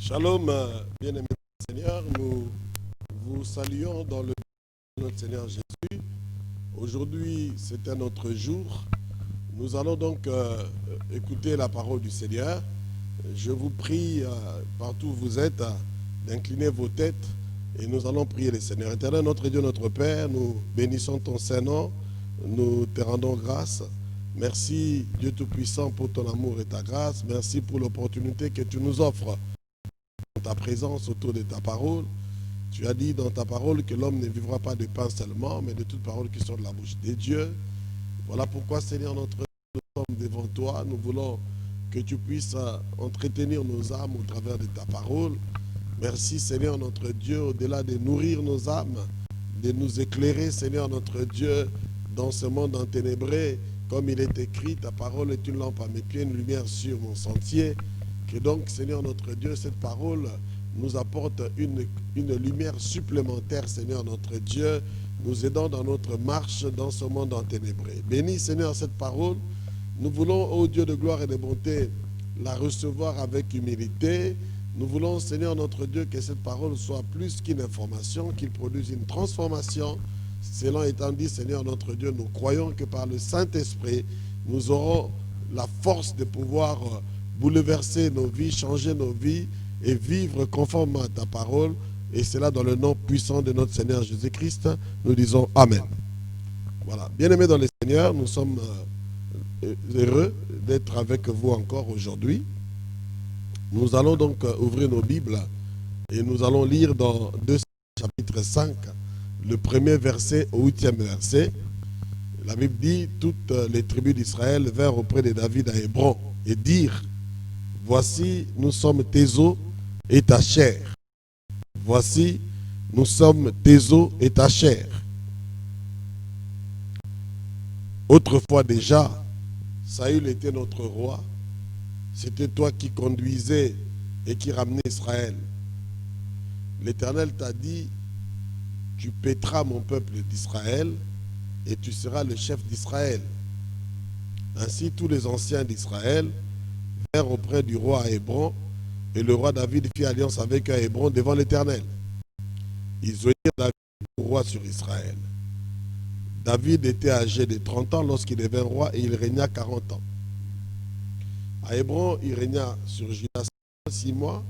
Shalom, bien-aimés du Seigneur, nous vous saluons dans le nom de notre Seigneur Jésus. Aujourd'hui, c'est un autre jour. Nous allons donc écouter la parole du Seigneur. Je vous prie, partout où vous êtes, d'incliner vos têtes et nous allons prier le Seigneur. Éternel, notre Dieu, notre Père, nous bénissons ton Saint-Nom, nous te rendons grâce. Merci, Dieu Tout-Puissant, pour ton amour et ta grâce. Merci pour l'opportunité que tu nous offres. Ta présence autour de ta parole. Tu as dit dans ta parole que l'homme ne vivra pas de pain seulement, mais de toute parole qui sort de la bouche de Dieu. Voilà pourquoi, Seigneur, notre Dieu, nous sommes devant toi. Nous voulons que tu puisses entretenir nos âmes au travers de ta parole. Merci, Seigneur, notre Dieu, au-delà de nourrir nos âmes, de nous éclairer, Seigneur, notre Dieu, dans ce monde enténébré. Comme il est écrit, ta parole est une lampe à mes pieds, une lumière sur mon sentier. Que donc, Seigneur notre Dieu, cette parole nous apporte une lumière supplémentaire, Seigneur notre Dieu, nous aidant dans notre marche dans ce monde enténébré. Bénis, Seigneur, cette parole. Nous voulons, ô Dieu de gloire et de bonté, la recevoir avec humilité. Nous voulons, Seigneur notre Dieu, que cette parole soit plus qu'une information, qu'il produise une transformation. Cela étant dit, Seigneur notre Dieu, nous croyons que par le Saint-Esprit, nous aurons la force de pouvoir bouleverser nos vies, changer nos vies et vivre conformément à ta parole. Et cela dans le nom puissant de notre Seigneur Jésus-Christ. Nous disons Amen. Voilà. Bien-aimés dans le Seigneur, nous sommes heureux d'être avec vous encore aujourd'hui. Nous allons donc ouvrir nos Bibles et nous allons lire dans 2 chapitre 5, le premier verset au 8e verset. La Bible dit, toutes les tribus d'Israël vinrent auprès de David à Hébron et dirent, voici, nous sommes tes os et ta chair. Voici, nous sommes tes os et ta chair. Autrefois déjà, Saül était notre roi. C'était toi qui conduisais et qui ramenais Israël. L'Éternel t'a dit, tu paîtras mon peuple d'Israël et tu seras le chef d'Israël. Ainsi, tous les anciens d'Israël vinrent auprès du roi à Hébron, et le roi David fit alliance avec eux à Hébron devant l'Éternel. Ils oeillirent David pour roi sur Israël. David était âgé de 30 ans lorsqu'il devint roi et il régna 40 ans. À Hébron, il régna sur Juda 6 mois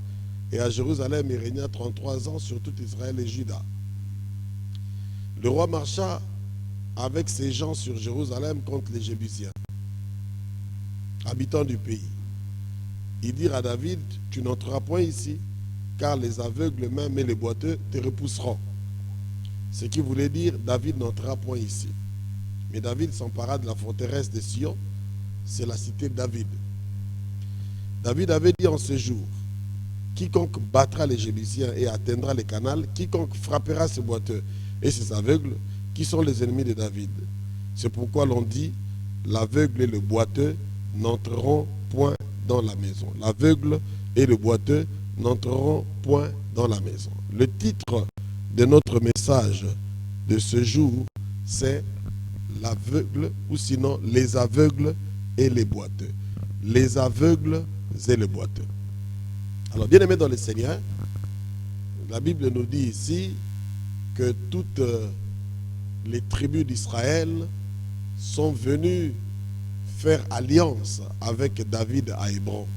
et à Jérusalem, il régna 33 ans sur tout Israël et Juda. Le roi marcha avec ses gens sur Jérusalem contre les Jébusiens, habitants du pays. Ils dirent à David, tu n'entreras point ici, car les aveugles même et les boiteux te repousseront. Ce qui voulait dire, David n'entrera point ici. Mais David s'empara de la forteresse de Sion, c'est la cité de David. David avait dit en ce jour, quiconque battra les Jébusiens et atteindra les canals, quiconque frappera ces boiteux et ces aveugles, qui sont les ennemis de David. C'est pourquoi l'on dit, l'aveugle et le boiteux n'entreront point dans la maison. L'aveugle et le boiteux n'entreront point dans la maison. Le titre de notre message de ce jour, c'est l'aveugle, ou sinon les aveugles et les boiteux. Les aveugles et les boiteux. Alors, bien aimés dans le Seigneur, la Bible nous dit ici que toutes les tribus d'Israël sont venues faire alliance avec David à Hébron.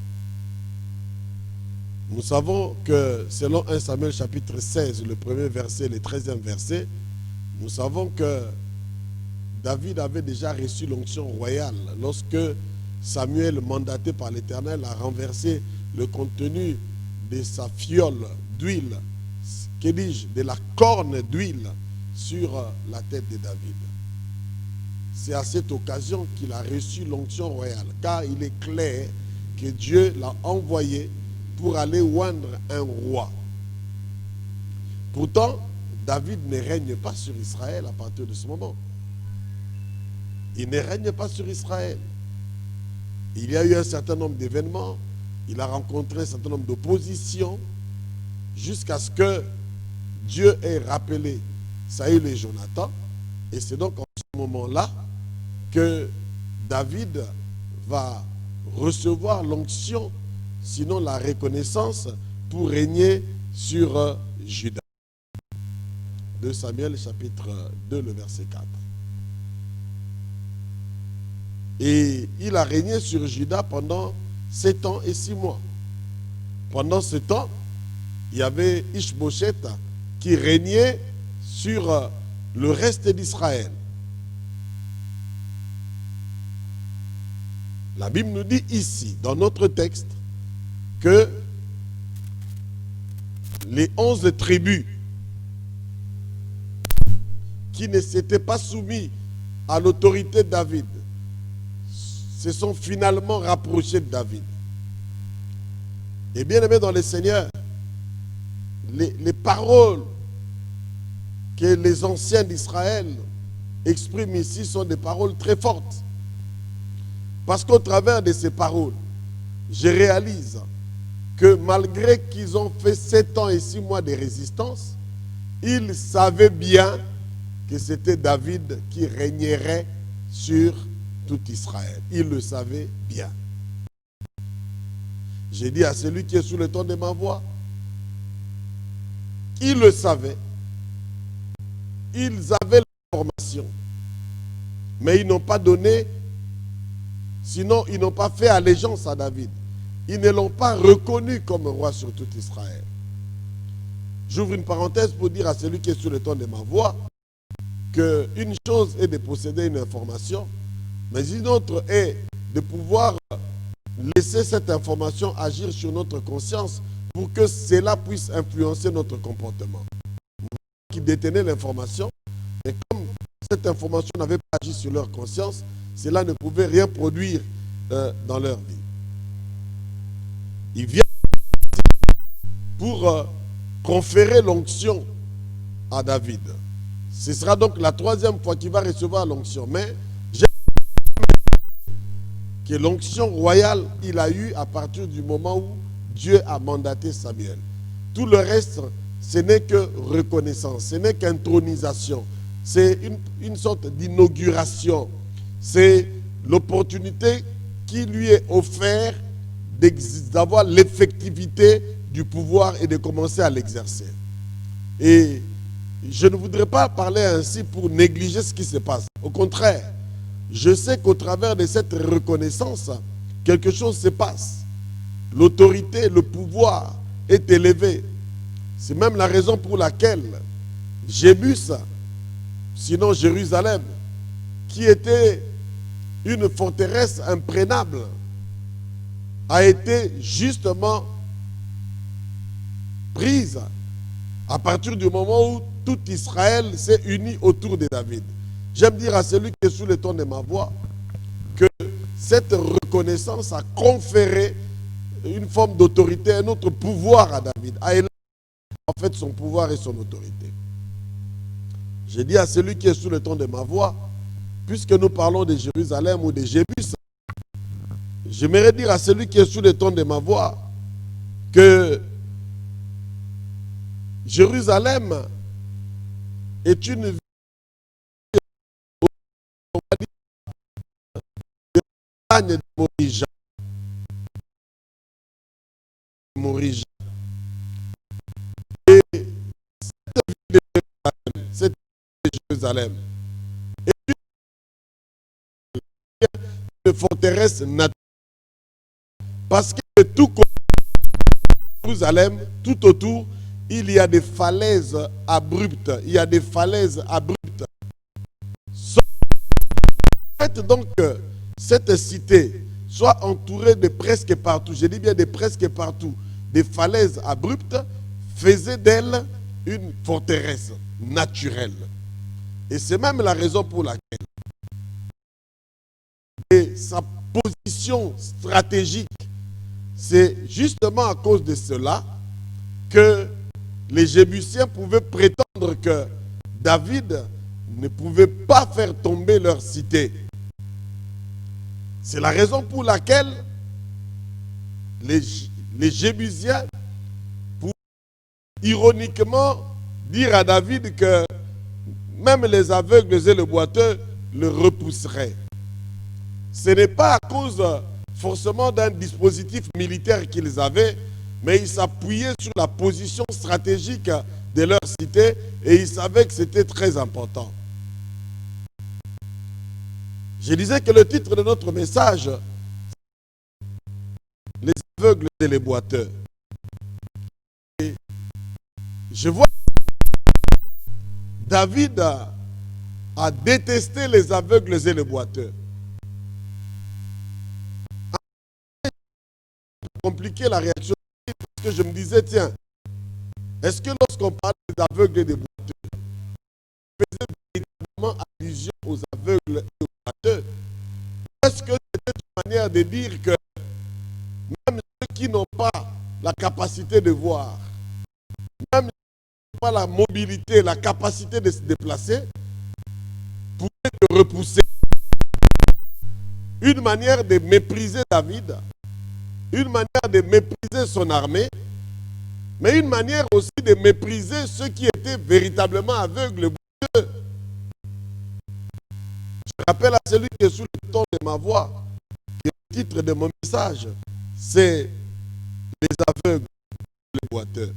Nous savons que selon 1 Samuel chapitre 16, le premier verset, le 13e verset, nous savons que David avait déjà reçu l'onction royale lorsque Samuel, mandaté par l'Éternel, a renversé le contenu de sa fiole d'huile, que dis-je, de la corne d'huile sur la tête de David. C'est à cette occasion qu'il a reçu l'onction royale, car il est clair que Dieu l'a envoyé pour aller oindre un roi. Pourtant, David ne règne pas sur Israël à partir de ce moment. Il ne règne pas sur Israël. Il y a eu un certain nombre d'événements, il a rencontré un certain nombre d'oppositions, jusqu'à ce que Dieu ait rappelé Saül et Jonathan, et c'est donc en ce moment-là que David va recevoir l'onction, sinon la reconnaissance pour régner sur Juda. 2 Samuel chapitre 2, le verset 4. Et il a régné sur Juda pendant 7 ans et 6 mois. Pendant ce temps, il y avait Ishbosheth qui régnait sur le reste d'Israël. La Bible nous dit ici, dans notre texte, que les 11 tribus qui ne s'étaient pas soumis à l'autorité de David se sont finalement rapprochés de David. Et bien aimé dans le Seigneur, les paroles que les anciens d'Israël expriment ici sont des paroles très fortes. Parce qu'au travers de ces paroles, je réalise que malgré qu'ils ont fait 7 ans et 6 mois de résistance, ils savaient bien que c'était David qui régnerait sur tout Israël. Ils le savaient bien. J'ai dit à celui qui est sous le ton de ma voix, ils le savaient. Ils avaient l'information. Mais ils n'ont pas donné, sinon ils n'ont pas fait allégeance à David. Ils ne l'ont pas reconnu comme roi sur tout Israël. J'ouvre une parenthèse pour dire à celui qui est sur le ton de ma voix qu'une chose est de posséder une information, mais une autre est de pouvoir laisser cette information agir sur notre conscience pour que cela puisse influencer notre comportement. Qui détenaient l'information, mais comme cette information n'avait pas agi sur leur conscience, cela ne pouvait rien produire dans leur vie. Il vient pour conférer l'onction à David. Ce sera donc la 3e fois qu'il va recevoir l'onction. Mais j'ai que l'onction royale, il a eu à partir du moment où Dieu a mandaté Samuel. Tout le reste, ce n'est que reconnaissance, ce n'est qu'intronisation. C'est une sorte d'inauguration. C'est l'opportunité qui lui est offerte d'avoir l'effectivité du pouvoir et de commencer à l'exercer. Et je ne voudrais pas parler ainsi pour négliger ce qui se passe. Au contraire, je sais qu'au travers de cette reconnaissance, quelque chose se passe. L'autorité, le pouvoir est élevé. C'est même la raison pour laquelle Jébus, sinon Jérusalem, qui était une forteresse imprégnable, a été justement prise à partir du moment où tout Israël s'est uni autour de David. J'aime dire à celui qui est sous le ton de ma voix que cette reconnaissance a conféré une forme d'autorité, un autre pouvoir à David, a élargi en fait son pouvoir et son autorité. J'ai dit à celui qui est sous le ton de ma voix, puisque nous parlons de Jérusalem ou de Jébus, j'aimerais dire à celui qui est sous le ton de ma voix que Jérusalem est une ville de Morija. Et cette ville de Jérusalem est une forteresse naturelle. Parce que tout comme Jérusalem, tout autour, il y a des falaises abruptes. Il y a des falaises abruptes. En fait, donc, cette cité soit entourée de presque partout, je dis bien de presque partout, des falaises abruptes, faisait d'elle une forteresse naturelle. Et c'est même la raison pour laquelle et sa position stratégique, c'est justement à cause de cela que les Jébusiens pouvaient prétendre que David ne pouvait pas faire tomber leur cité. C'est la raison pour laquelle les Jébusiens pouvaient ironiquement dire à David que même les aveugles et les boiteux le repousseraient. Ce n'est pas à cause forcément d'un dispositif militaire qu'ils avaient, mais ils s'appuyaient sur la position stratégique de leur cité et ils savaient que c'était très important. Je disais que le titre de notre message, les aveugles et les boiteux. Et je vois David a détesté les aveugles et les boiteux. Compliqué la réaction parce que je me disais, tiens, est-ce que lorsqu'on parle des aveugles et des boiteux, on faisait véritablement allusion aux aveugles et aux boiteux? Est-ce que c'était une manière de dire que même ceux qui n'ont pas la capacité de voir, même ceux qui n'ont pas la mobilité, la capacité de se déplacer, pouvaient te repousser? Une manière de mépriser David, une manière de mépriser son armée, mais une manière aussi de mépriser ceux qui étaient véritablement aveugles. Je rappelle à celui qui est sous le ton de ma voix, que le titre de mon message, c'est les aveugles et les boiteux.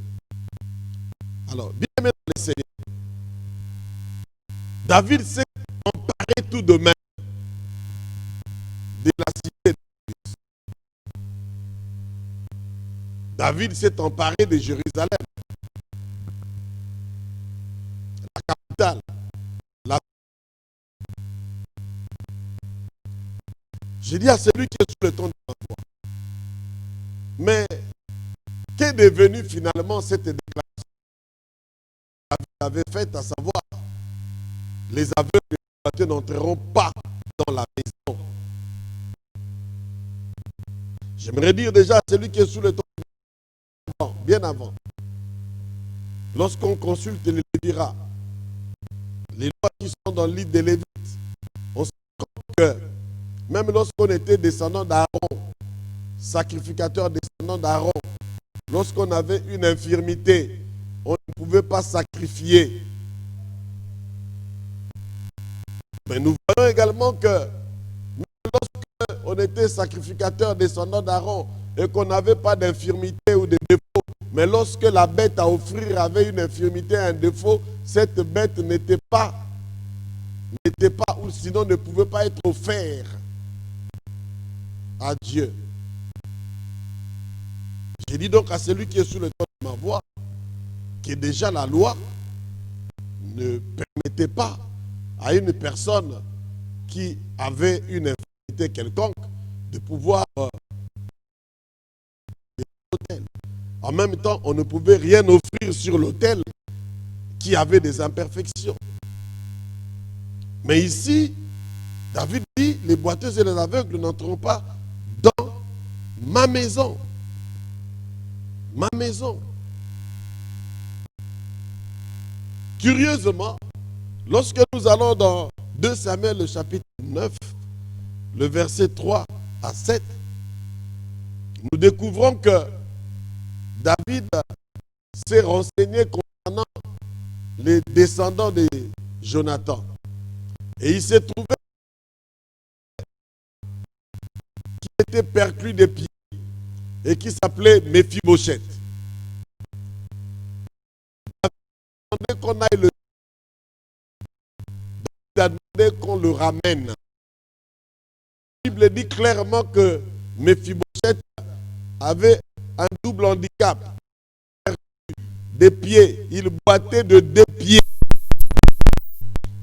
Alors, bien aimé dans le Seigneur, David s'est emparé tout de même de la cité. David s'est emparé de Jérusalem, la capitale. J'ai dit à celui qui est sous le ton de ma voix, mais qu'est devenu finalement cette déclaration que David avait faite, à savoir, les aveugles et les boiteux n'entreront pas dans la maison? J'aimerais dire déjà à celui qui est sous le ton de ma voix, bien avant, lorsqu'on consulte les Léviras, les lois qui sont dans le livre des Lévites, on se rend compte que même lorsqu'on était descendant d'Aaron, sacrificateur descendant d'Aaron, lorsqu'on avait une infirmité, on ne pouvait pas sacrifier. Mais nous voyons également que même lorsqu'on était sacrificateur descendant d'Aaron et qu'on n'avait pas d'infirmité ou de défaut, mais lorsque la bête à offrir avait une infirmité, un défaut, cette bête n'était pas, ou sinon ne pouvait pas être offerte à Dieu. J'ai dit donc à celui qui est sous le ton de ma voix que déjà la loi ne permettait pas à une personne qui avait une infirmité quelconque de pouvoir l'autel. En même temps, on ne pouvait rien offrir sur l'autel qui avait des imperfections. Mais ici, David dit, les boiteux et les aveugles n'entreront pas dans ma maison. Ma maison. Curieusement, lorsque nous allons dans 2 Samuel, le chapitre 9, le verset 3 à 7, nous découvrons que David s'est renseigné concernant les descendants de Jonathan. Et il s'est trouvé qui était perclus des pieds et qui s'appelait Méphibosheth. Il a demandé qu'on aille le... Il a demandé qu'on le ramène. La Bible dit clairement que Méphibosheth avait un double handicap. Des pieds. Il boitait de 2 pieds.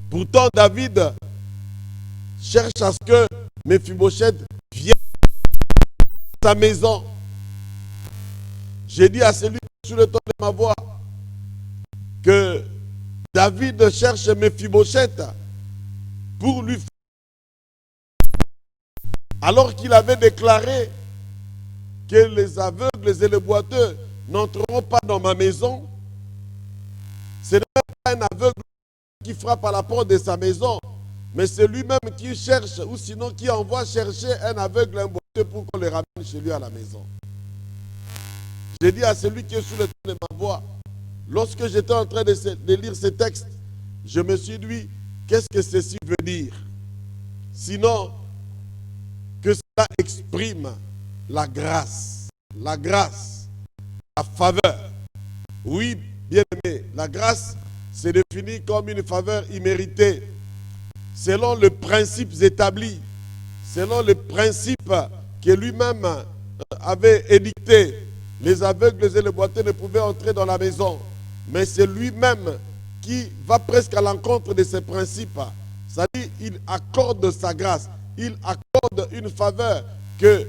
Pourtant, David cherche à ce que Méphibosheth vienne à sa maison. J'ai dit à celui qui est sous le ton de ma voix que David cherche Méphibosheth pour lui faire, alors qu'il avait déclaré que les aveugles et les boiteux n'entreront pas dans ma maison. Ce n'est même pas un aveugle qui frappe à la porte de sa maison, mais c'est lui-même qui cherche, ou sinon qui envoie chercher un aveugle et un boiteux pour qu'on les ramène chez lui à la maison. J'ai dit à celui qui est sous le ton de ma voix, lorsque j'étais en train de lire ce texte, je me suis dit, qu'est-ce que ceci veut dire? Sinon, que cela exprime la grâce la faveur. Oui, bien aimé, la grâce, c'est défini comme une faveur imméritée, selon les principes établis, selon les principes que lui-même avait édictés. Les aveugles et les boiteux ne pouvaient entrer dans la maison, mais c'est lui-même qui va presque à l'encontre de ces principes. C'est-à-dire, il accorde sa grâce, il accorde une faveur que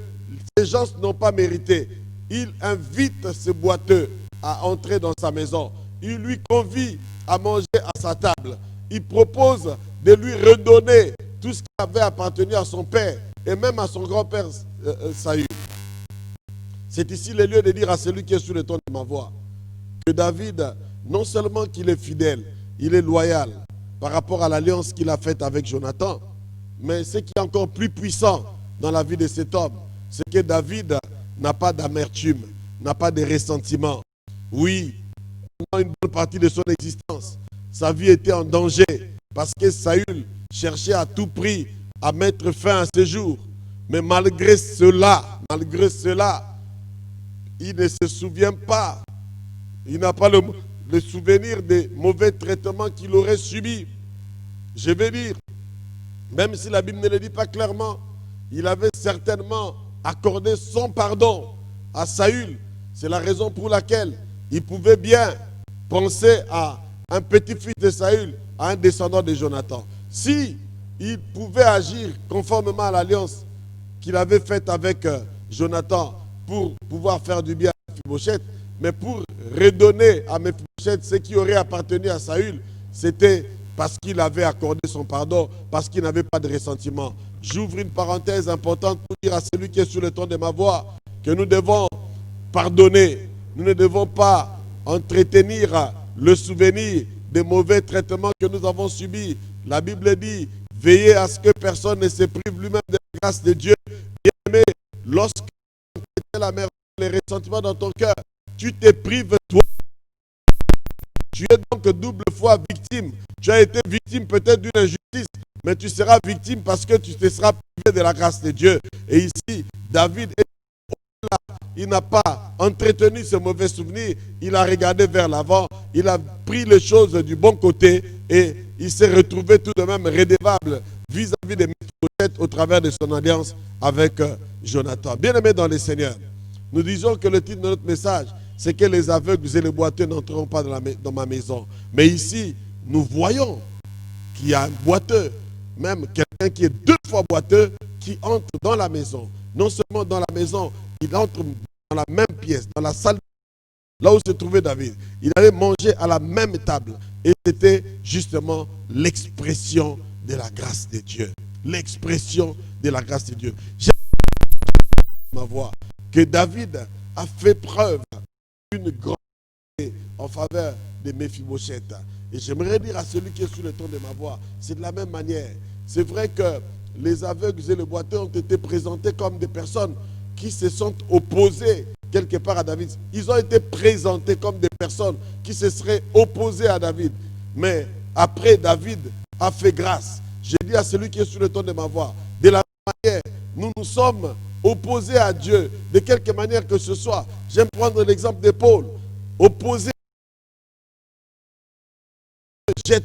ces gens n'ont pas méritée. Il invite ce boiteux à entrer dans sa maison. Il lui convie à manger à sa table. Il propose de lui redonner tout ce qui avait appartenu à son père et même à son grand-père Saül. C'est ici le lieu de dire à celui qui est sur le ton de ma voix que David, non seulement qu'il est fidèle, il est loyal par rapport à l'alliance qu'il a faite avec Jonathan, mais ce qui est encore plus puissant dans la vie de cet homme, c'est que David n'a pas d'amertume, n'a pas de ressentiment. Oui, pendant une bonne partie de son existence, sa vie était en danger parce que Saül cherchait à tout prix à mettre fin à ses jours. Mais malgré cela, il ne se souvient pas, il n'a pas le souvenir des mauvais traitements qu'il aurait subis. Je vais dire, même si la Bible ne le dit pas clairement, il avait certainement accordé son pardon à Saül. C'est la raison pour laquelle il pouvait bien penser à un petit-fils de Saül, à un descendant de Jonathan. Si il pouvait agir conformément à l'alliance qu'il avait faite avec Jonathan pour pouvoir faire du bien à Méphibosheth, mais pour redonner à Méphibosheth ce qui aurait appartenu à Saül, c'était parce qu'il avait accordé son pardon, parce qu'il n'avait pas de ressentiment. J'ouvre une parenthèse importante pour dire à celui qui est sur le ton de ma voix que nous devons pardonner. Nous ne devons pas entretenir le souvenir des mauvais traitements que nous avons subis. La Bible dit, veillez à ce que personne ne se prive lui-même de la grâce de Dieu. Bien-aimé, lorsque tu as la mer, les ressentiments dans ton cœur, tu te prives toi. Tu es donc double fois victime. Tu as été victime peut-être d'une injustice, mais tu seras victime parce que tu te seras privé de la grâce de Dieu. Et ici, David est là. Il n'a pas entretenu ce mauvais souvenir. Il a regardé vers l'avant. Il a pris les choses du bon côté et il s'est retrouvé tout de même redevable vis-à-vis de Méphibosheth au travers de son alliance avec Jonathan. Bien-aimés dans le Seigneur, nous disons que le titre de notre message, c'est que les aveugles et les boiteux n'entreront pas dans ma maison. Mais ici, nous voyons qu'il y a un boiteux, même quelqu'un qui est 2 fois boiteux, qui entre dans la maison. Non seulement dans la maison, il entre dans la même pièce, dans la salle, là où se trouvait David. Il allait manger à la même table. Et c'était justement l'expression de la grâce de Dieu. L'expression de la grâce de Dieu. J'aime ma voix que David a fait preuve d'une grande en faveur de Méphibosheth. Et j'aimerais dire à celui qui est sur le ton de ma voix, c'est de la même manière. C'est vrai que les aveugles et les boiteux ont été présentés comme des personnes qui se sont opposées quelque part à David. Ils ont été présentés comme des personnes qui se seraient opposées à David. Mais après, David a fait grâce. J'ai dit à celui qui est sur le ton de ma voix, de la même manière, nous nous sommes opposés à Dieu, de quelque manière que ce soit. J'aime prendre l'exemple de Paul. Opposé, jette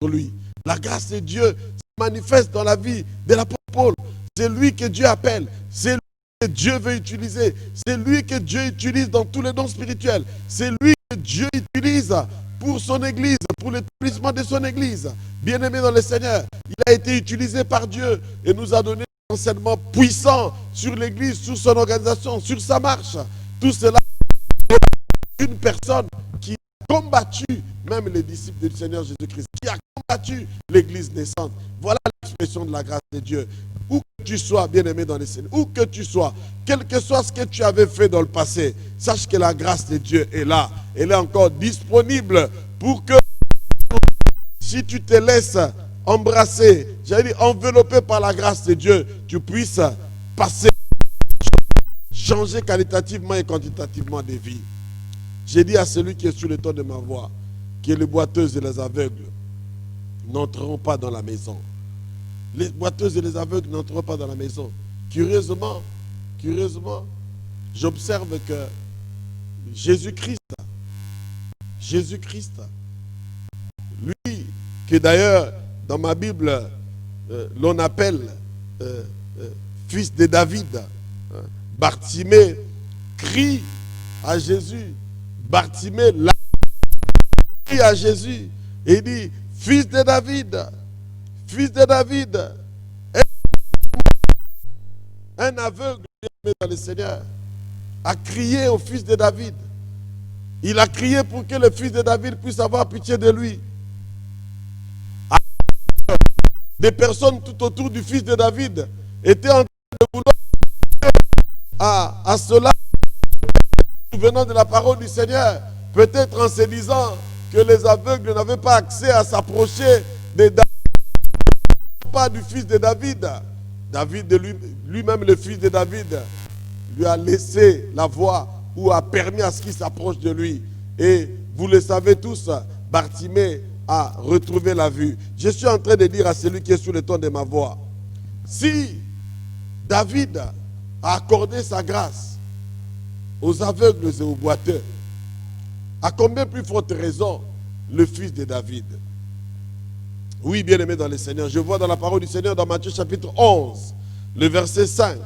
sur lui. La grâce de Dieu se manifeste dans la vie de l'apôtre Paul. C'est lui que Dieu appelle. C'est lui que Dieu veut utiliser. C'est lui que Dieu utilise dans tous les dons spirituels. C'est lui que Dieu utilise pour son église, pour l'établissement de son église. Bien-aimé dans le Seigneur, il a été utilisé par Dieu et nous a donné un enseignement puissant sur l'église, sur son organisation, sur sa marche. Tout cela, une personne qui a combattu même les disciples du Seigneur Jésus-Christ, qui a combattu l'église naissante. Voilà l'expression de la grâce de Dieu. Où que tu sois, bien-aimé dans les Seigneurs, où que tu sois, quel que soit ce que tu avais fait dans le passé, sache que la grâce de Dieu est là. Elle est encore disponible pour que, si tu te laisses embrasser, j'allais dire enveloppé par la grâce de Dieu, tu puisses passer, changer qualitativement et quantitativement des vies. J'ai dit à celui qui est sur le ton de ma voix, que les boiteuses et les aveugles n'entreront pas dans la maison. Les boiteuses et les aveugles n'entreront pas dans la maison. Curieusement, j'observe que Jésus-Christ. Jésus-Christ. Lui, que d'ailleurs, dans ma Bible, l'on appelle fils de David. Bartimée crie à Jésus. Bartimée crie à Jésus. Et il dit, fils de David, fils de David. Un aveugle dans le Seigneur a crié au fils de David. Il a crié pour que le fils de David puisse avoir pitié de lui. Des personnes tout autour du fils de David étaient en train de vouloir à cela, venant de la parole du Seigneur, peut-être en se disant que les aveugles n'avaient pas accès à s'approcher de David, pas du fils de David. David lui-même, le fils de David, lui a laissé la voie ou a permis à ce qu'il s'approche de lui. Et vous le savez tous, Bartimée a retrouvé la vue. Je suis en train de dire à celui qui est sous le ton de ma voix, si David a accordé sa grâce aux aveugles et aux boiteux, à combien plus forte raison le fils de David? Oui, bien-aimé dans le Seigneur, je vois dans la parole du Seigneur dans Matthieu chapitre 11, le verset 5,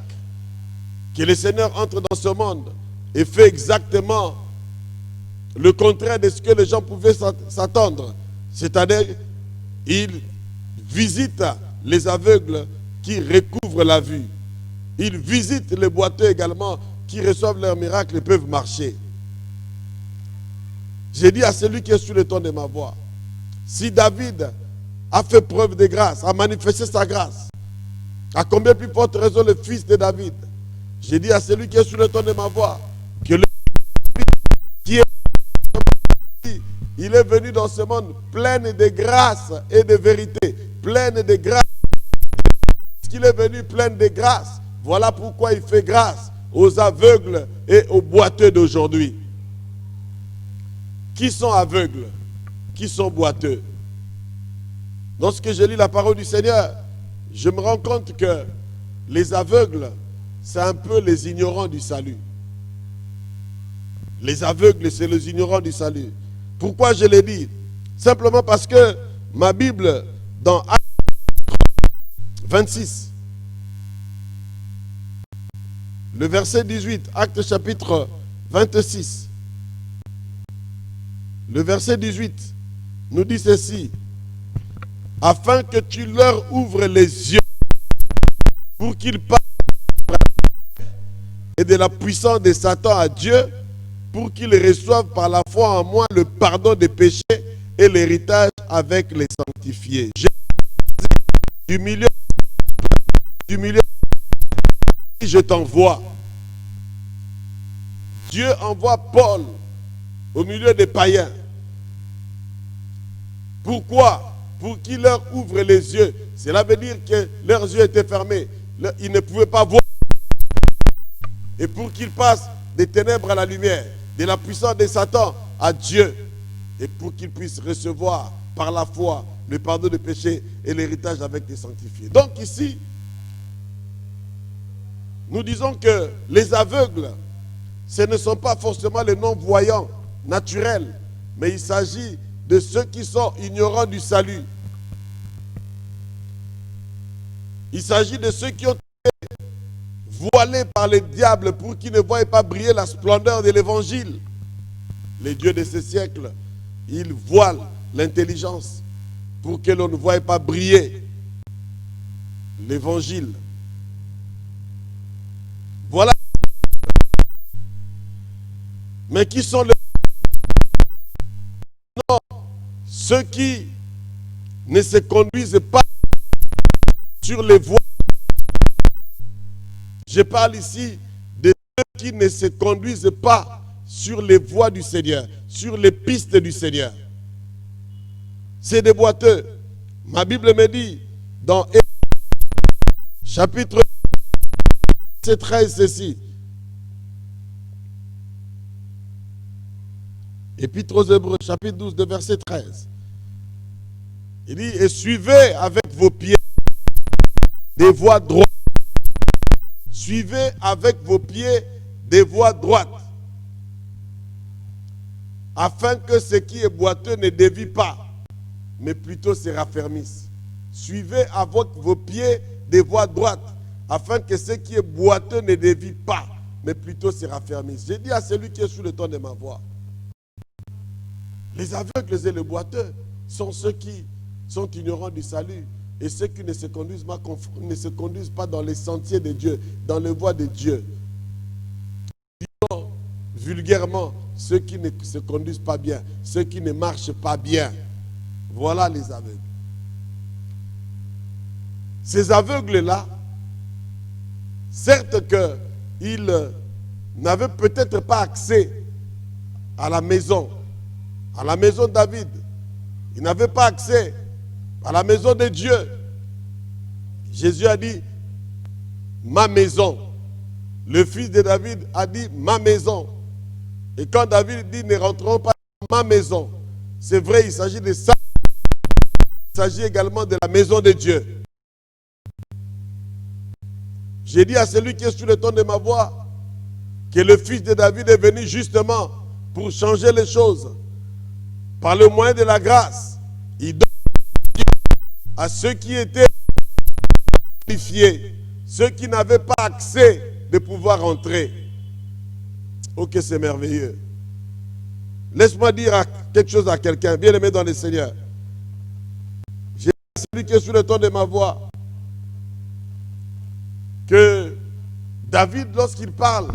que le Seigneur entre dans ce monde et fait exactement le contraire de ce que les gens pouvaient s'attendre. C'est-à-dire, il visite les aveugles qui recouvrent la vue. Il visite les boiteux également qui reçoivent leur miracle et peuvent marcher. J'ai dit à celui qui est sur le ton de ma voix, si David a fait preuve de grâce, a manifesté sa grâce, à combien plus forte raison le fils de David? J'ai dit à celui qui est sur le ton de ma voix, que le qui est il est venu dans ce monde plein de grâce et de vérité, plein de grâce. Qu'il est venu plein de grâce. Voilà pourquoi il fait grâce aux aveugles et aux boiteux d'aujourd'hui. Qui sont aveugles? Qui sont boiteux? Lorsque je lis la parole du Seigneur, je me rends compte que les aveugles, c'est un peu les ignorants du salut. Les aveugles, c'est les ignorants du salut. Pourquoi je l'ai dit? Simplement parce que ma Bible, dans Actes 26, le verset 18, Actes chapitre 26, le verset 18 nous dit ceci: afin que tu leur ouvres les yeux pour qu'ils parlent et de la puissance de Satan à Dieu, pour qu'ils reçoivent par la foi en moi le pardon des péchés et l'héritage avec les sanctifiés. Du milieu, je t'envoie. Dieu envoie Paul au milieu des païens. Pourquoi? Pour qu'il leur ouvre les yeux. Cela veut dire que leurs yeux étaient fermés. Ils ne pouvaient pas voir. Et pour qu'ils passent des ténèbres à la lumière, de la puissance de Satan à Dieu, et pour qu'ils puissent recevoir par la foi le pardon des péchés et l'héritage avec les sanctifiés. Donc ici, nous disons que les aveugles, ce ne sont pas forcément les non-voyants naturels, mais il s'agit de ceux qui sont ignorants du salut. Il s'agit de ceux qui ont été voilés par le diable pour qu'ils ne voient pas briller la splendeur de l'évangile. Les dieux de ce siècle, ils voilent l'intelligence pour que l'on ne voie pas briller l'évangile. Voilà. Mais qui sont les... Non, ceux qui ne se conduisent pas sur les voies. Je parle ici de ceux qui ne se conduisent pas sur les voies du Seigneur, sur les pistes du Seigneur. C'est des boiteux. Ma Bible me dit dans chapitre 13 ceci. Épître aux Hébreux, chapitre 12, de verset 13. Il dit, et suivez avec vos pieds des voies droites. Suivez avec vos pieds des voies droites. afin que ce qui est boiteux ne dévie pas, mais plutôt se raffermisse. Suivez avec vos pieds des voies droites, afin que ce qui est boiteux ne dévie pas, mais plutôt se raffermisse. J'ai dit à celui qui est sous le ton de ma voix, les aveugles et les boiteux sont ceux qui sont ignorants du salut et ceux qui ne se conduisent pas dans les sentiers de Dieu, dans les voies de Dieu. Disons vulgairement, ceux qui ne se conduisent pas bien, ceux qui ne marchent pas bien. Voilà les aveugles. Ces aveugles-là, certes qu'ils n'avaient peut-être pas accès à la maison de David. Ils n'avaient pas accès à la maison de Dieu. Jésus a dit, ma maison. Le fils de David a dit, ma maison. Et quand David dit, ne rentrons pas dans ma maison, c'est vrai, il s'agit de ça. Il s'agit également de la maison de Dieu. J'ai dit à celui qui est sur le ton de ma voix que le fils de David est venu justement pour changer les choses. Par le moyen de la grâce, il donne à ceux qui étaient qualifiés, ceux qui n'avaient pas accès de pouvoir entrer. Oh, que c'est merveilleux. Laisse-moi dire quelque chose à quelqu'un, bien aimé dans le Seigneur. J'ai dit à celui qui est sur le ton de ma voix que David, lorsqu'il parle,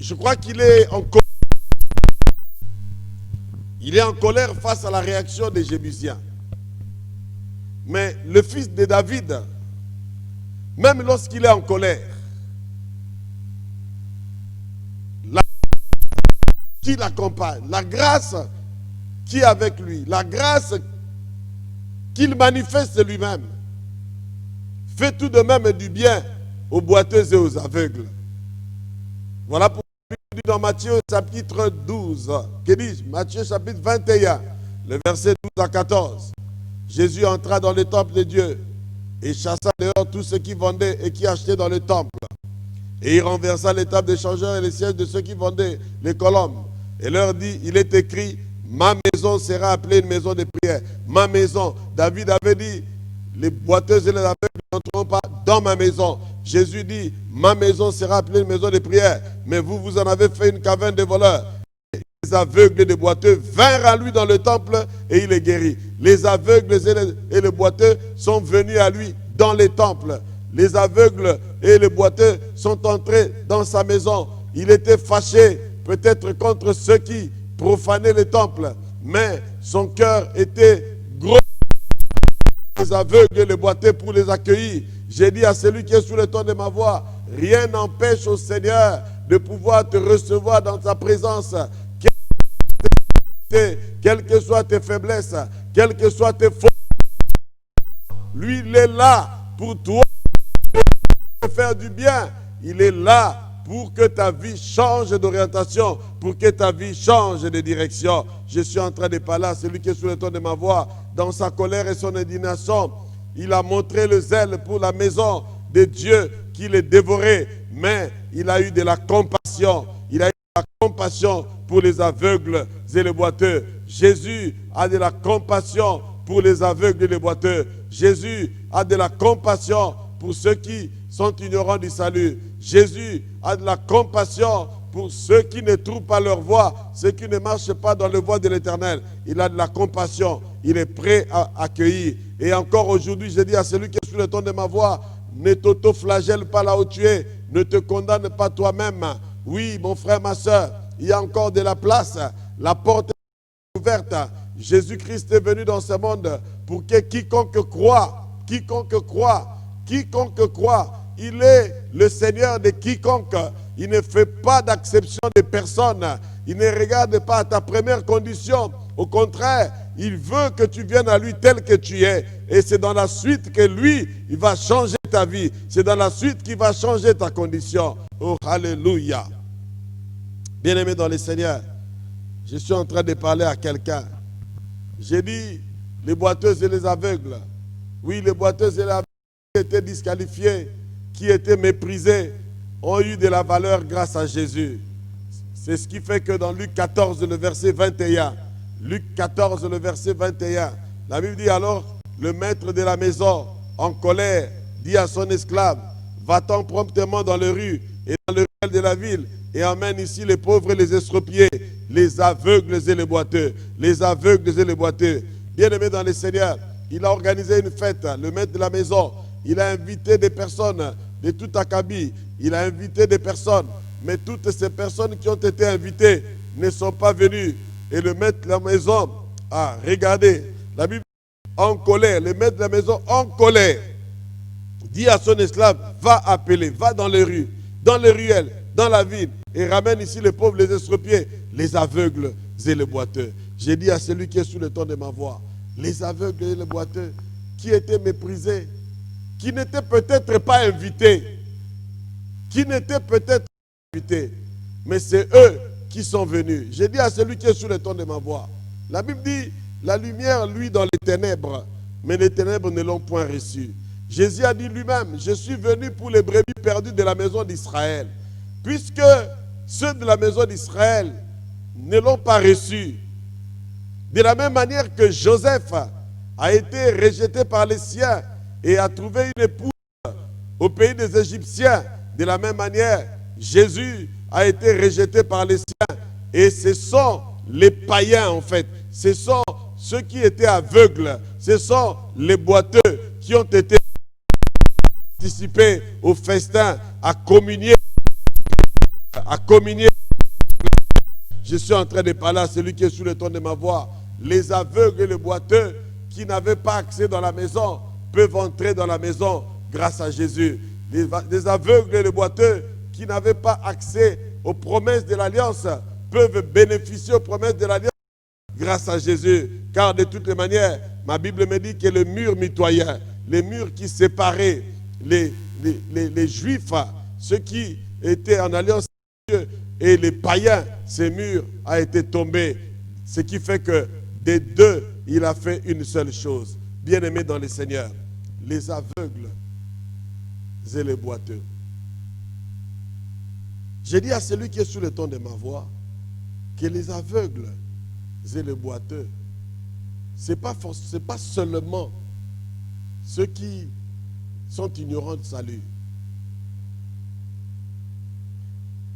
je crois qu'il est en colère. Il est en colère face à la réaction des Jébusiens. Mais le fils de David, même lorsqu'il est en colère, la grâce qui l'accompagne, la grâce qui est avec lui, la grâce qu'il manifeste lui-même, fait tout de même du bien aux boiteux et aux aveugles. Voilà pourquoi il dit dans Matthieu chapitre 12, que dis-je, Matthieu chapitre 21, le verset 12 à 14. Jésus entra dans le temple de Dieu et chassa dehors tous ceux qui vendaient et qui achetaient dans le temple. Et il renversa les tables des changeurs et les sièges de ceux qui vendaient les colombes. Et leur dit, il est écrit, ma maison sera appelée une maison de prière. Ma maison. David avait dit, les boiteuses et les aveugles n'entreront pas dans ma maison. Jésus dit, ma maison sera appelée une maison de prière. Mais vous, vous en avez fait une caverne de voleurs. Les aveugles et les boiteux vinrent à lui dans le temple et il les guérit. Les aveugles et les boiteux sont venus à lui dans les temples. Les aveugles et les boiteux sont entrés dans sa maison. Il était fâché peut-être contre ceux qui profanaient les temples, mais son cœur était gros. Les aveugles et les boiteux pour les accueillir. J'ai dit à celui qui est sous le ton de ma voix, rien n'empêche au Seigneur de pouvoir te recevoir dans sa présence. Quelles que soient tes faiblesses, quelles que soient tes fautes, lui il est là pour toi, pour faire du bien. Il est là pour que ta vie change d'orientation, pour que ta vie change de direction. Je suis en train de parler à celui qui est sous le ton de ma voix. Dans sa colère et son indignation, il a montré le zèle pour la maison de Dieu qu'il est dévoré, mais il a eu de la compassion. Il a eu de la compassion pour les aveugles et les boiteux. Jésus a de la compassion pour les aveugles et les boiteux. Jésus a de la compassion pour ceux qui sont ignorants du salut. Jésus a de la compassion pour ceux qui ne trouvent pas leur voie, ceux qui ne marchent pas dans le voie de l'Éternel. Il a de la compassion. Il est prêt à accueillir. Et encore aujourd'hui, je dis à celui qui est sur le ton de ma voix, ne t'auto-flagelle pas là où tu es. Ne te condamne pas toi-même. Oui, mon frère, ma soeur, il y a encore de la place. La porte est ouverte. Jésus-Christ est venu dans ce monde pour que quiconque croit, il est le Seigneur de quiconque. Il ne fait pas d'acception de personne. Il ne regarde pas à ta première condition. Au contraire, il veut que tu viennes à lui tel que tu es. Et c'est dans la suite que lui, il va changer ta vie. C'est dans la suite qu'il va changer ta condition. Oh, alléluia. Bien-aimé dans le Seigneur, je suis en train de parler à quelqu'un. J'ai dit, les boiteuses et les aveugles. Oui, les boiteuses et les aveugles qui étaient disqualifiés, qui étaient méprisés. ont eu de la valeur grâce à Jésus. C'est ce qui fait que dans Luc 14, le verset 21, Luc 14, le verset 21, la Bible dit alors, le maître de la maison, en colère, dit à son esclave, va-t'en promptement dans les rues et dans les ruelles de la ville et emmène ici les pauvres et les estropiés, les aveugles et les boiteux, les aveugles et les boiteux. Bien-aimés dans le Seigneur, il a organisé une fête, le maître de la maison, il a invité des personnes de tout Akabi, il a invité des personnes, mais toutes ces personnes qui ont été invitées ne sont pas venues. Et le maître de la maison a regardé, la Bible en colère, le maître de la maison en colère, dit à son esclave, va appeler, va dans les rues, dans les ruelles, dans la ville, et ramène ici les pauvres, les estropiés, les aveugles et les boiteux. J'ai dit à celui qui est sous le ton de ma voix, les aveugles et les boiteux, qui étaient méprisés, qui n'étaient peut-être pas invités, mais c'est eux qui sont venus. J'ai dit à celui qui est sous le ton de ma voix, la Bible dit, la lumière, lui, dans les ténèbres, mais les ténèbres ne l'ont point reçu. Jésus a dit lui-même, je suis venu pour les brebis perdues de la maison d'Israël. Puisque ceux de la maison d'Israël ne l'ont pas reçu, de la même manière que Joseph a été rejeté par les siens et a trouvé une épouse au pays des Égyptiens, de la même manière, Jésus a été rejeté par les siens. Et ce sont les païens, en fait. Ce sont ceux qui étaient aveugles. Ce sont les boiteux qui ont été participés au festin, à communier. Je suis en train de parler à celui qui est sous le ton de ma voix. Les aveugles et les boiteux qui n'avaient pas accès dans la maison peuvent entrer dans la maison grâce à Jésus. Les aveugles et les boiteux qui n'avaient pas accès aux promesses de l'Alliance peuvent bénéficier aux promesses de l'Alliance grâce à Jésus. Car de toutes les manières, ma Bible me dit que le mur mitoyen, les murs qui séparaient les Juifs, ceux qui étaient en alliance avec Dieu, et les païens, ces murs a été tombé. Ce qui fait que des deux, il a fait une seule chose. Bien-aimés dans le Seigneur, les aveugles et les boiteux. J'ai dit à celui qui est sous le ton de ma voix que les aveugles et les boiteux, ce n'est pas seulement ceux qui sont ignorants du salut.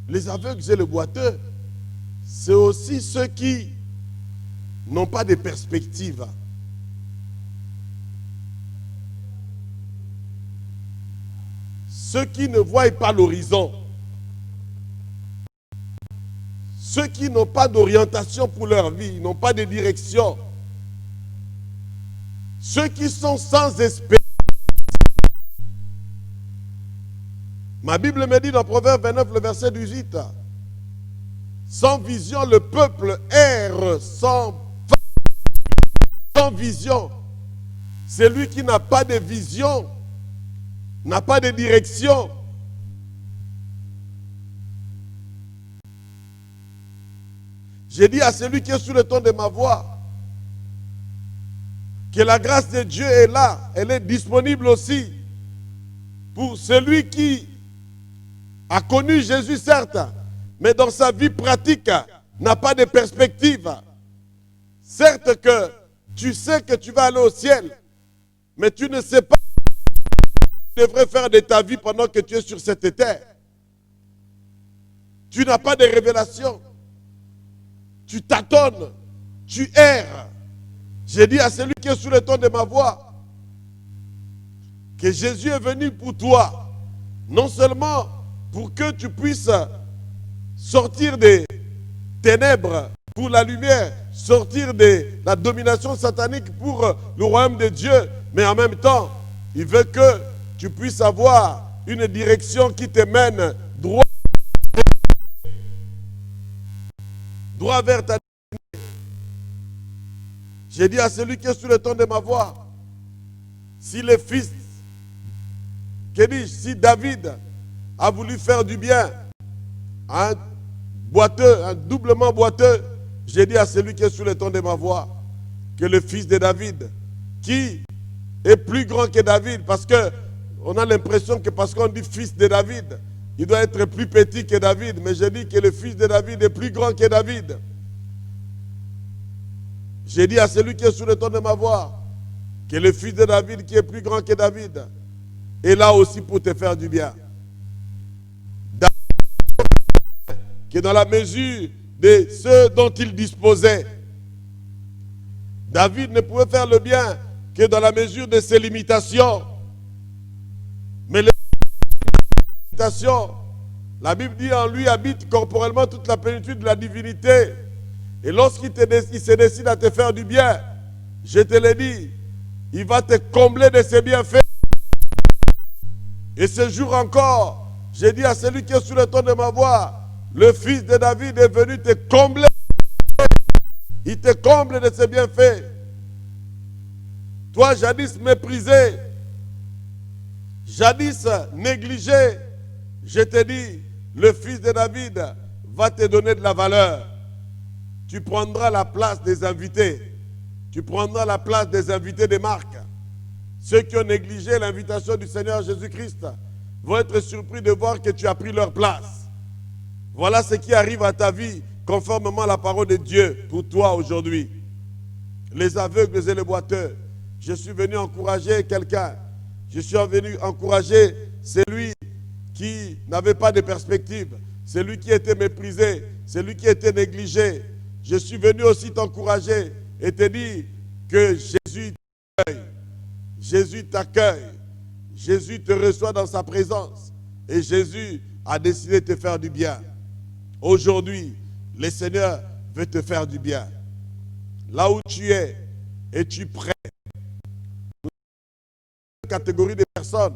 Les aveugles et les boiteux, c'est aussi ceux qui n'ont pas de perspective. Ceux qui ne voient pas l'horizon. Ceux qui n'ont pas d'orientation pour leur vie, n'ont pas de direction. Ceux qui sont sans espérance. Ma Bible me dit dans Proverbe 29, le verset 18, sans vision, le peuple erre sans vision. Celui qui n'a pas de vision, n'a pas de direction. J'ai dit à celui qui est sous le ton de ma voix que la grâce de Dieu est là, elle est disponible aussi pour celui qui a connu Jésus, certes, mais dans sa vie pratique n'a pas de perspective. Certes que tu sais que tu vas aller au ciel, mais tu ne sais pas ce que tu devrais faire de ta vie pendant que tu es sur cette terre. Tu n'as pas de révélation. Tu tâtonnes, tu erres. J'ai dit à celui qui est sous le ton de ma voix que Jésus est venu pour toi, non seulement pour que tu puisses sortir des ténèbres pour la lumière, sortir de la domination satanique pour le royaume de Dieu, mais en même temps, il veut que tu puisses avoir une direction qui te mène droit vers ta destinée. J'ai dit à celui qui est sous le ton de ma voix, si le fils, que dis-je, si David a voulu faire du bien à un boiteux, un doublement boiteux, j'ai dit à celui qui est sous le ton de ma voix que le fils de David, qui est plus grand que David, parce que on a l'impression que parce qu'on dit fils de David, il doit être plus petit que David. Mais je dis que le fils de David est plus grand que David. J'ai dit à celui qui est sous le ton de ma voix que le fils de David qui est plus grand que David est là aussi pour te faire du bien. David, qui est dans la mesure de ce dont il disposait. David ne pouvait faire le bien que dans la mesure de ses limitations. Mais les limitations, la Bible dit en lui habite corporellement toute la plénitude de la divinité. Et lorsqu'il se décide à te faire du bien, je te l'ai dit, il va te combler de ses bienfaits. Et ce jour encore, j'ai dit à celui qui est sous le ton de ma voix, le fils de David est venu te combler. Il te comble de ses bienfaits. Toi, jadis méprisé, jadis négligé, je te dis, le fils de David va te donner de la valeur. Tu prendras la place des invités. Tu prendras la place des invités des marques. Ceux qui ont négligé l'invitation du Seigneur Jésus-Christ vont être surpris de voir que tu as pris leur place. Voilà ce qui arrive à ta vie conformément à la parole de Dieu pour toi aujourd'hui. Les aveugles et les boiteux. Je suis venu encourager quelqu'un. Je suis venu encourager celui qui n'avait pas de perspective, celui qui était méprisé, celui qui était négligé. Je suis venu aussi t'encourager et te dire que Jésus t'accueille. Jésus t'accueille. Jésus te reçoit dans sa présence. Et Jésus a décidé de te faire du bien. Aujourd'hui, le Seigneur veut te faire du bien. Là où tu es, es-tu prêt? Nous avons une catégorie de personnes.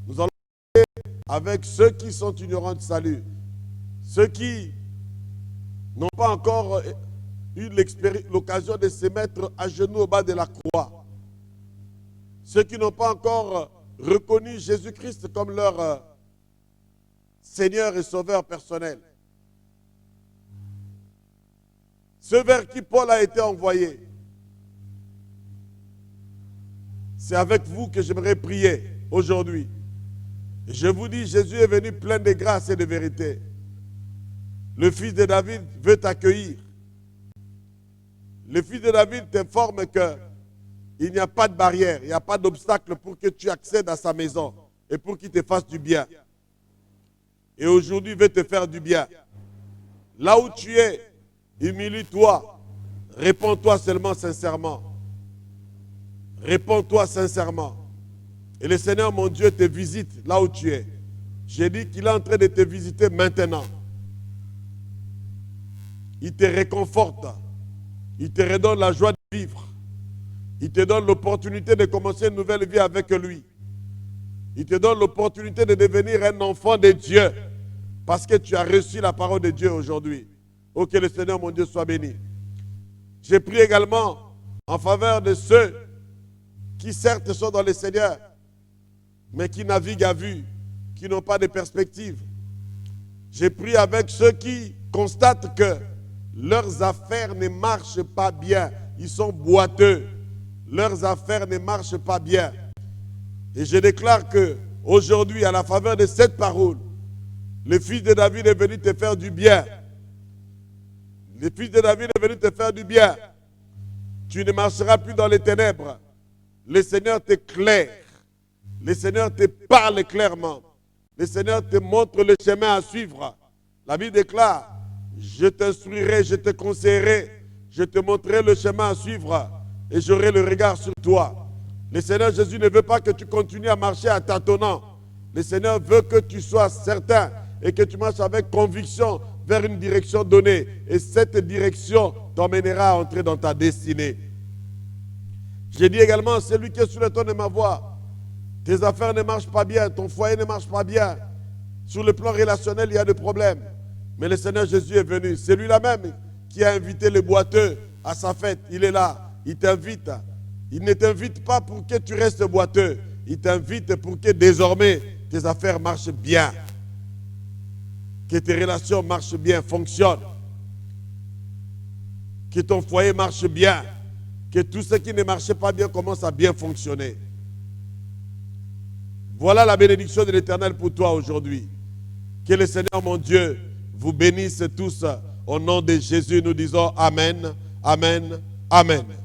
Nous allons parler avec ceux qui sont ignorants du salut. Ceux qui n'ont pas encore eu l'occasion de se mettre à genoux au bas de la croix. Ceux qui n'ont pas encore reconnu Jésus-Christ comme leur Seigneur et Sauveur personnel. Ceux vers qui Paul a été envoyé. C'est avec vous que j'aimerais prier aujourd'hui. Je vous dis, Jésus est venu plein de grâce et de vérité. Le fils de David veut t'accueillir. Le fils de David t'informe qu'il n'y a pas de barrière, il n'y a pas d'obstacle pour que tu accèdes à sa maison et pour qu'il te fasse du bien. Et aujourd'hui, il veut te faire du bien. Là où tu es, humilie-toi, réponds-toi seulement sincèrement. Réponds-toi sincèrement. Et le Seigneur, mon Dieu, te visite là où tu es. J'ai dit qu'il est en train de te visiter maintenant. Il te réconforte. Il te redonne la joie de vivre. Il te donne l'opportunité de commencer une nouvelle vie avec lui. Il te donne l'opportunité de devenir un enfant de Dieu. Parce que tu as reçu la parole de Dieu aujourd'hui. Oh, que le Seigneur, mon Dieu, soit béni. J'ai prié également en faveur de ceux qui certes sont dans le Seigneur, mais qui naviguent à vue, qui n'ont pas de perspective. J'ai prié avec ceux qui constatent que leurs affaires ne marchent pas bien. Ils sont boiteux. Leurs affaires ne marchent pas bien. Et je déclare que aujourd'hui, à la faveur de cette parole, le fils de David est venu te faire du bien. Le fils de David est venu te faire du bien. Tu ne marcheras plus dans les ténèbres. Le Seigneur t'éclaire. Le Seigneur te parle clairement. Le Seigneur te montre le chemin à suivre. La Bible déclare, je t'instruirai, je te conseillerai, je te montrerai le chemin à suivre et j'aurai le regard sur toi. Le Seigneur Jésus ne veut pas que tu continues à marcher à tâtonnant. Le Seigneur veut que tu sois certain et que tu marches avec conviction vers une direction donnée. Et cette direction t'emmènera à entrer dans ta destinée. J'ai dit également à celui qui est sur le ton de ma voix, tes affaires ne marchent pas bien, ton foyer ne marche pas bien. Sur le plan relationnel, il y a des problèmes. Mais le Seigneur Jésus est venu. C'est lui-là même qui a invité les boiteux à sa fête. Il est là, il t'invite. Il ne t'invite pas pour que tu restes boiteux. Il t'invite pour que désormais tes affaires marchent bien. Que tes relations marchent bien, fonctionnent. Que ton foyer marche bien. Que tout ce qui ne marchait pas bien commence à bien fonctionner. Voilà la bénédiction de l'Éternel pour toi aujourd'hui. Que le Seigneur, mon Dieu, vous bénisse tous. Au nom de Jésus, nous disons Amen, Amen, Amen.